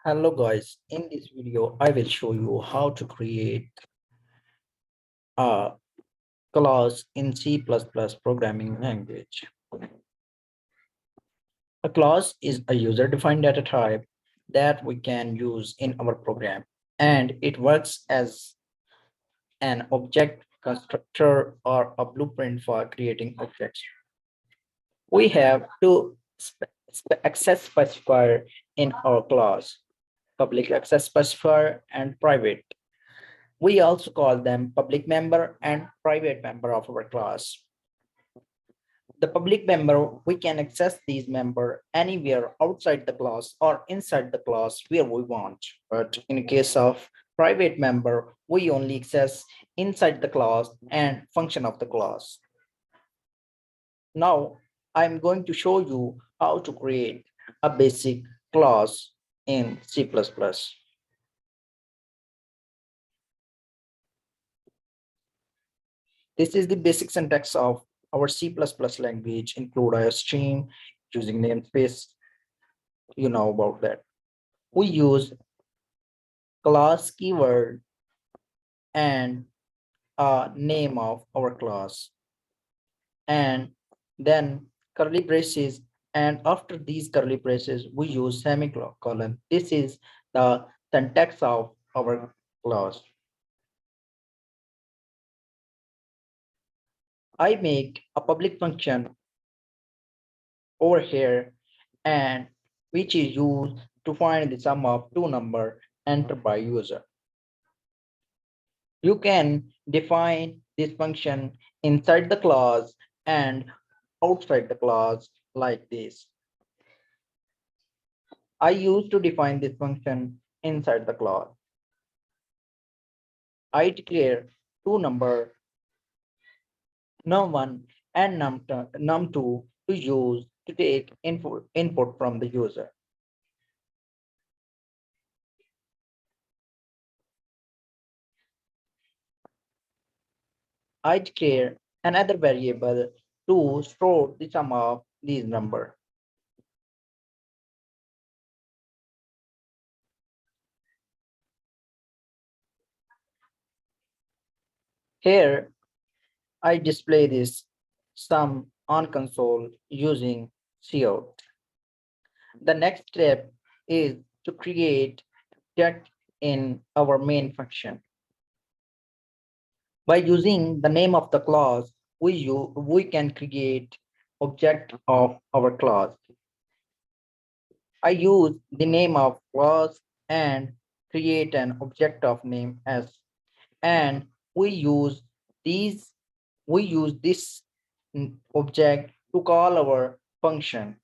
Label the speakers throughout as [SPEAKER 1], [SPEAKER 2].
[SPEAKER 1] Hello guys, in this video I will show you how to create a class in C++ programming language. A class is a user-defined data type that we can use in our program, and it works as an object constructor or a blueprint for creating objects. We have two access specifier in our class: public access specifier and private. We also call them public member and private member of our class. The public member, we can access these member anywhere outside the class or inside the class where we want. But in case of private member, we only access inside the class and function of the class. Now, I'm going to show you how to create a basic class in C++. This is the basic syntax of our C++ language, include a stream, using namespace, you know about that. We use class keyword and a name of our class, and then curly braces, and after these curly braces, we use semicolon. This is the syntax of our class. I make a public function over here, and which is used to find the sum of two numbers entered by user. You can define this function inside the class and outside the class like this. I used to define this function inside the class. I declare two numbers, num1 and num2 to use to take input from the user. I declare another variable to store the sum of these numbers. Here, I display this sum on console using cout. The next step is to create object in our main function. By using the name of the class, we can create object of our class. I use the name of class and create an object of name s, and we use these we use this object to call our function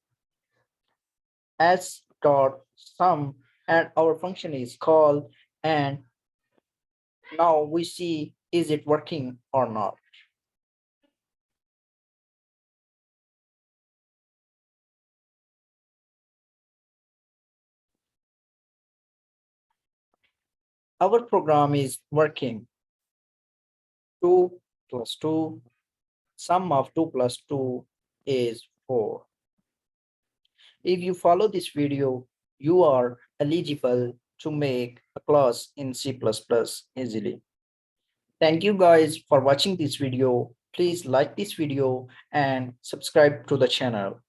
[SPEAKER 1] s dot sum, and our function is called, and now we see is it working or not. Our program is working. 2 plus 2, sum of 2 plus 2 is 4. If you follow this video, you are eligible to make a class in C++ easily. Thank you guys for watching this video. Please like this video and subscribe to the channel.